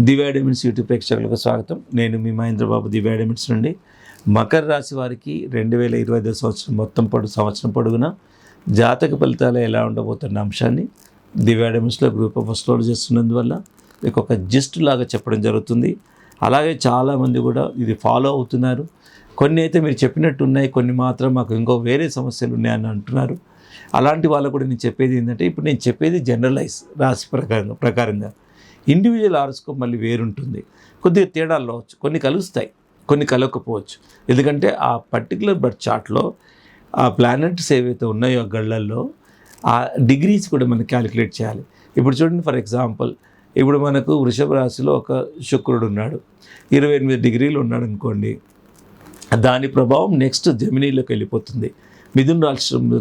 దివ్య diamonds YouTube ప్రేక్షకులకు స్వాగతం. నేను మీ మహేంద్రబాబు, దివ్య డైమండ్స్ నుండి. మకర రాశి వారికి 2025 సంవత్సరం పొడుగున జాతక ఫలితాలు ఎలా ఉండబోతున్న అంశాన్ని దివ్య డైమండ్స్లో గ్రూప్ ఆఫ్ అస్ట్రాలజీ చేస్తున్నందువల్ల మీకు ఒక జిస్ట్ లాగా చెప్పడం జరుగుతుంది. అలాగే చాలామంది కూడా ఇది ఫాలో అవుతున్నారు. కొన్ని అయితే మీరు చెప్పినట్టు ఉన్నాయి, కొన్ని మాత్రం మాకు ఇంకో వేరే సమస్యలు ఉన్నాయని అంటున్నారు. అలాంటి వాళ్ళకు కూడా నేను చెప్పేది ఏంటంటే, ఇప్పుడు నేను చెప్పేది జనరలైజ్ రాశి ప్రకారంగా ఇండివిజువల్ హారోస్కోప్ మళ్ళీ వేరుంటుంది. కొద్దిగా తేడాలు రావచ్చు, కొన్ని కలుస్తాయి, కొన్ని కలవకపోవచ్చు. ఎందుకంటే ఆ పర్టికులర్ బర్త్ చార్ట్లో ఆ ప్లానెట్స్ ఏవైతే ఉన్నాయో ఆ గళ్ళల్లో ఆ డిగ్రీస్ కూడా మనం క్యాలిక్యులేట్ చేయాలి. ఇప్పుడు చూడండి, ఫర్ ఎగ్జాంపుల్ ఇప్పుడు మనకు వృషభ రాశిలో ఒక శుక్రుడు ఉన్నాడు, 28 డిగ్రీలు ఉన్నాడు అనుకోండి. దాని ప్రభావం నెక్స్ట్ జెమినీలోకి వెళ్ళిపోతుంది, మిథున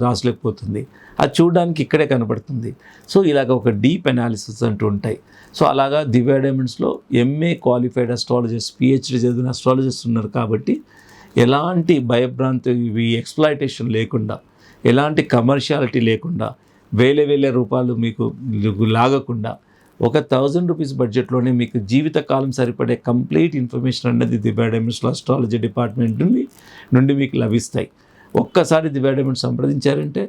రాశిలోకి పోతుంది. అది చూడడానికి ఇక్కడే కనబడుతుంది. సో ఇలాగ ఒక డీప్ అనాలిసిస్ అంటూ ఉంటాయి. సో అలాగా దివ్య డైమండ్స్లో ఎంఏ క్వాలిఫైడ్ అస్ట్రాలజిస్ట్, పిహెచ్డి చదివిన అస్ట్రాలజిస్ట్ ఉన్నారు. కాబట్టి ఎలాంటి భయభ్రాంతి, ఎక్స్ప్లాయిటేషన్ లేకుండా, ఎలాంటి కమర్షియాలిటీ లేకుండా, వేల రూపాయలు మీకు లాగకుండా, ఒక 1000 రూపీస్ బడ్జెట్లోనే మీకు జీవితకాలం సరిపడే కంప్లీట్ ఇన్ఫర్మేషన్ అన్నది దివ్య డైమండ్స్లో అస్ట్రాలజీ డిపార్ట్మెంట్ నుండి మీకు లభిస్తాయి. ఒక్కసారి దివ్య డైమండ్స్ సంప్రదించారంటే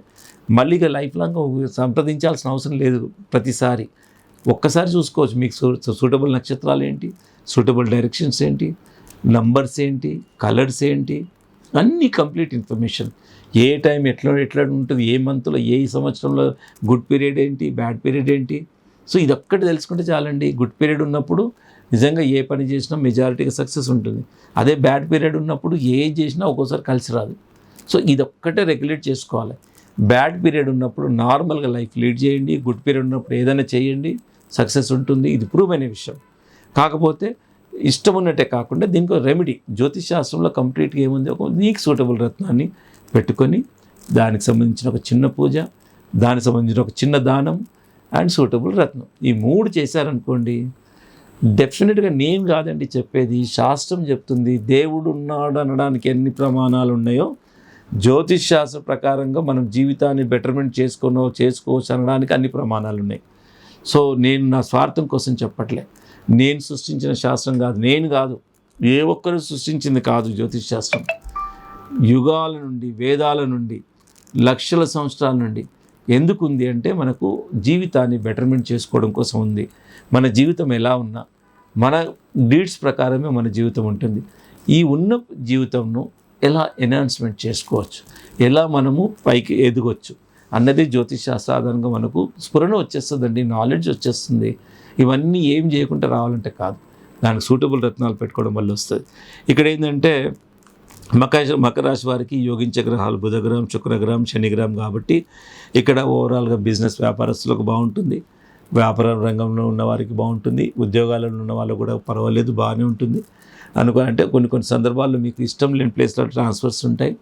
మళ్ళీ లైఫ్ లాంగ్ సంప్రదించాల్సిన అవసరం లేదు. ప్రతిసారి ఒక్కసారి చూసుకోవచ్చు మీకు సూటబుల్ నక్షత్రాలు ఏంటి, సూటబుల్ డైరెక్షన్స్ ఏంటి, నంబర్స్ ఏంటి, కలర్స్ ఏంటి, అన్నీ కంప్లీట్ ఇన్ఫర్మేషన్. ఏ టైం ఎట్లా ఉంటుంది, ఏ మంత్లో, ఏ సంవత్సరంలో గుడ్ పీరియడ్ ఏంటి, బ్యాడ్ పీరియడ్ ఏంటి. సో ఇది ఒక్కటి తెలుసుకుంటే చాలండి. గుడ్ పీరియడ్ ఉన్నప్పుడు నిజంగా ఏ పని చేసినా మెజారిటీగా సక్సెస్ ఉంటుంది. అదే బ్యాడ్ పీరియడ్ ఉన్నప్పుడు ఏ చేసినా ఒక్కోసారి కలిసి రాదు. సో ఇదొక్కటే రెగ్యులేట్ చేసుకోవాలి. బ్యాడ్ పీరియడ్ ఉన్నప్పుడు నార్మల్గా లైఫ్ లీడ్ చేయండి, గుడ్ పీరియడ్ ఉన్నప్పుడు ఏదైనా చేయండి, సక్సెస్ ఉంటుంది. ఇది ప్రూవ్ అయిన విషయం. కాకపోతే ఇష్టం ఉన్నట్టే కాకుండా దీనికి రెమెడీ జ్యోతిష్ శాస్త్రంలో కంప్లీట్గా ఏముంది, ఒక నీకు సూటబుల్ రత్నాన్ని పెట్టుకొని దానికి సంబంధించిన ఒక చిన్న పూజ, దానికి సంబంధించిన ఒక చిన్న దానం అండ్ సూటబుల్ రత్నం, ఈ 3 చేశారనుకోండి, డెఫినెట్గా నేను కాదండి చెప్పేది, శాస్త్రం చెప్తుంది. దేవుడు ఉన్నాడు అనడానికి ఎన్ని ప్రమాణాలు ఉన్నాయో జ్యోతిష్ శాస్త్ర ప్రకారంగా మనం జీవితాన్ని బెటర్మెంట్ చేసుకోవచ్చు అనడానికి అన్ని ప్రమాణాలు ఉన్నాయి. సో నేను నా స్వార్థం కోసం చెప్పట్లే. నేను సృష్టించిన శాస్త్రం కాదు, నేను కాదు, ఏ ఒక్కరు సృష్టించింది కాదు. జ్యోతిష్ శాస్త్రం యుగాల నుండి, వేదాల నుండి, లక్షల సంవత్సరాల నుండి ఎందుకు ఉంది అంటే మనకు జీవితాన్ని బెటర్మెంట్ చేసుకోవడం కోసం ఉంది. మన జీవితం ఎలా ఉన్నా మన డీడ్స్ ప్రకారమే మన జీవితం ఉంటుంది. ఈ ఉన్న జీవితంను ఎలా ఎన్హాన్స్మెంట్ చేసుకోవచ్చు, ఎలా మనము పైకి ఎదగవచ్చు అన్నది జ్యోతిష్ శాస్త్రాధారంగా మనకు స్ఫురణ వచ్చేస్తుందండి, నాలెడ్జ్ వచ్చేస్తుంది. ఇవన్నీ ఏం చేయకుండా రావాలంటే కాదు, దానికి సూటబుల్ రత్నాలు పెట్టుకోవడం వల్ల వస్తుంది. ఇక్కడ ఏంటంటే మకర రాశి వారికి యోగించే గ్రహాలు బుధగ్రహం, శుక్రగ్రహం, శనిగ్రహం. కాబట్టి ఇక్కడ ఓవరాల్గా బిజినెస్ వ్యాపారస్తులకు బాగుంటుంది, వ్యాపార రంగంలో ఉన్న వారికి బాగుంటుంది, ఉద్యోగాలలో ఉన్న వాళ్ళు కూడా పర్వాలేదు, బాగానే ఉంటుంది అంటే కొన్ని సందర్భాల్లో మీకు ఇష్టం లేని ప్లేస్లో ట్రాన్స్ఫర్స్ ఉంటాయి.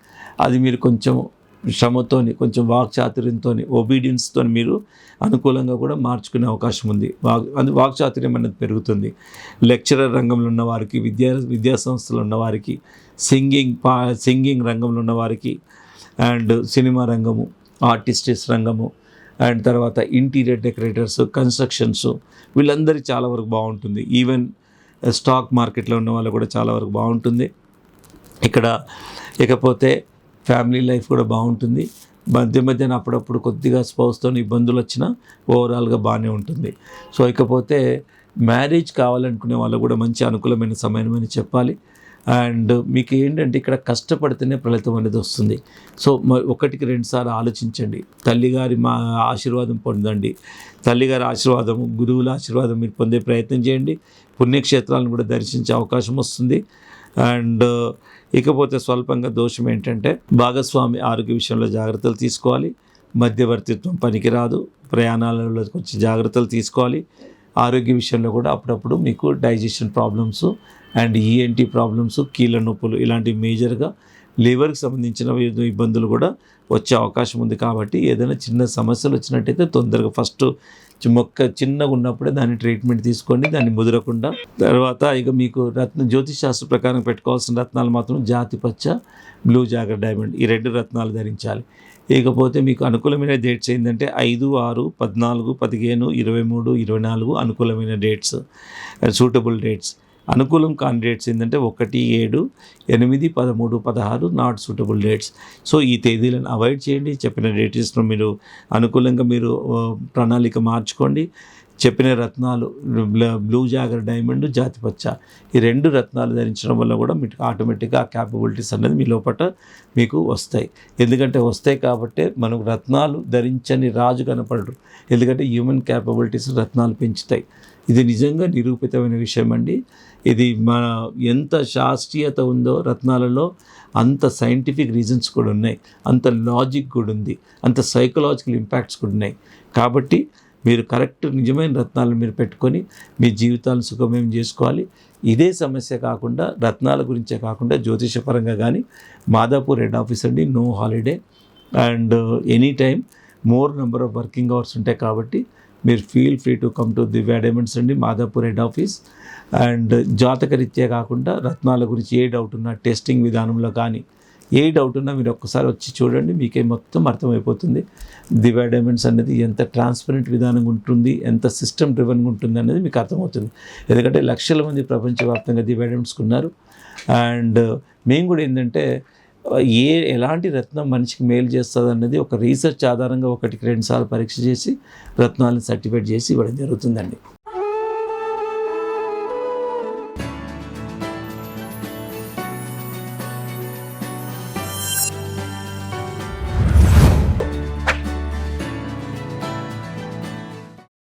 అది మీరు కొంచెం శ్రమతోని, కొంచెం వాక్చాతుర్యంతో, ఒబీడియన్స్తో మీరు అనుకూలంగా కూడా మార్చుకునే అవకాశం ఉంది. వాక్చాతుర్యం అనేది పెరుగుతుంది. లెక్చరర్ రంగంలో ఉన్న వారికి, విద్యా సంస్థలు ఉన్న వారికి, సింగింగ్ రంగంలో ఉన్న వారికి, అండ్ సినిమా రంగము, ఆర్టిస్టిక్స్ రంగము, అండ్ తర్వాత ఇంటీరియర్ డెకరేటర్స్, కన్స్ట్రక్షన్స్, వీళ్ళందరికీ చాలా వరకు బాగుంటుంది. ఈవెన్ స్టాక్ మార్కెట్లో ఉన్న వాళ్ళు కూడా చాలా వరకు బాగుంటుంది ఇక్కడ. ఇకపోతే ఫ్యామిలీ లైఫ్ కూడా బాగుంటుంది. మధ్యన అప్పుడప్పుడు కొద్దిగా స్పౌస్తో ఇబ్బందులు వచ్చినా ఓవరాల్గా బాగానే ఉంటుంది. సో ఇకపోతే మ్యారేజ్ కావాలనుకునే వాళ్ళు కూడా మంచి అనుకూలమైన సమయం అని చెప్పాలి. అండ్ మీకు ఏంటంటే ఇక్కడ కష్టపడితేనే ఫలితం అనేది వస్తుంది. సో 1కి 2 సార్లు ఆలోచించండి. తల్లిగారి ఆశీర్వాదం పొందండి. తల్లిగారి ఆశీర్వాదము, గురువుల ఆశీర్వాదం మీరు పొందే ప్రయత్నం చేయండి. పుణ్యక్షేత్రాలను కూడా దర్శించే అవకాశం వస్తుంది. అండ్ ఇకపోతే స్వల్పంగా దోషం ఏంటంటే భాగస్వామి ఆరోగ్య విషయంలో జాగ్రత్తలు తీసుకోవాలి. మధ్యవర్తిత్వం పనికిరాదు. ప్రయాణాలలో కొంచెం జాగ్రత్తలు తీసుకోవాలి. ఆరోగ్య విషయంలో కూడా అప్పుడప్పుడు మీకు digestion problems and ENT problems, కీళ్ళ నొప్పులు, ఇలాంటి మేజర్గా లివర్కి సంబంధించిన ఇబ్బందులు కూడా వచ్చే అవకాశం ఉంది. కాబట్టి ఏదైనా చిన్న సమస్యలు వచ్చినట్టయితే తొందరగా ఫస్ట్ మొక్క చిన్నగా ఉన్నప్పుడే దాన్ని ట్రీట్మెంట్ తీసుకోండి, దాన్ని ముదరకుండా. తర్వాత ఇక మీకు జ్యోతిష్ శాస్త్ర ప్రకారం పెట్టుకోవాల్సిన రత్నాలు మాత్రం జాతి పచ్చ, బ్లూ జాగర్ డైమండ్, ఈ 2 రత్నాలు ధరించాలి. ఇకపోతే మీకు అనుకూలమైన డేట్స్ ఏంటంటే 5, 6, 14, 15, 23, 24 అనుకూలమైన డేట్స్, సూటబుల్ డేట్స్. అనుకూలం కాని డేట్స్ ఏంటంటే 1, 7, 8, 13, 16 నాట్ సూటబుల్ డేట్స్. సో ఈ తేదీలను అవాయిడ్ చేయండి. చెప్పిన డేట్స్లో మీరు అనుకూలంగా మీరు ప్రణాళిక మార్చుకోండి. చెప్పిన రత్నాలు బ్లూ జాగర్ డైమండ్, జాతిపచ్చ, ఈ 2 రత్నాలు ధరించడం వల్ల కూడా మీకు ఆటోమేటిక్గా ఆ క్యాపబిలిటీస్ అనేది మీ లోపల మీకు వస్తాయి. ఎందుకంటే వస్తాయి కాబట్టే మనకు రత్నాలు ధరించని రాజు కనపడరు. ఎందుకంటే హ్యూమన్ క్యాపబిలిటీస్ రత్నాలు పెంచుతాయి. ఇది నిజంగా నిరూపితమైన విషయం అండి. ఇది మన ఎంత శాస్త్రీయత ఉందో రత్నాలలో అంత సైంటిఫిక్ రీజన్స్ కూడా ఉన్నాయి, అంత లాజిక్ కూడా ఉంది, అంత సైకలాజికల్ ఇంపాక్ట్స్ కూడా ఉన్నాయి. కాబట్టి మీరు కరెక్ట్ నిజమైన రత్నాలను మీరు పెట్టుకొని మీ జీవితాలను సుఖమయం చేసుకోవాలి. ఇదే సమస్య కాకుండా రత్నాల గురించే కాకుండా జ్యోతిషపరంగా కానీ మాదాపూర్ హెడ్ ఆఫీస్ అండి, no holiday and any time more number of working hours ఉంటాయి. కాబట్టి మీరు feel free to come to Divya diamonds అండి, మాదాపూర్ హెడ్ ఆఫీస్. అండ్ జాతకరీత్యా కాకుండా రత్నాల గురించి ఏ డౌట్ ఉన్నా టెస్టింగ్ విధానంలో కానీ ఏ డౌట్ ఉన్నా మీరు ఒక్కసారి వచ్చి చూడండి, మీకే మొత్తం అర్థమైపోతుంది. దివ్య డైమండ్స్ అనేది ఎంత ట్రాన్స్పరెంట్ విధానంగా ఉంటుంది, ఎంత సిస్టమ్ డ్రివెన్గా ఉంటుంది అనేది మీకు అర్థమవుతుంది. ఎందుకంటే లక్షల మంది ప్రపంచవ్యాప్తంగా దివ్య డైమండ్స్కి ఉన్నారు. అండ్ మేము కూడా ఏంటంటే ఎలాంటి రత్నం మనిషికి మేలు చేస్తుంది అన్నది ఒక రీసెర్చ్ ఆధారంగా 1-2 సార్లు పరీక్ష చేసి రత్నాలను సర్టిఫికేట్ చేసి ఇవ్వడం జరుగుతుందండి.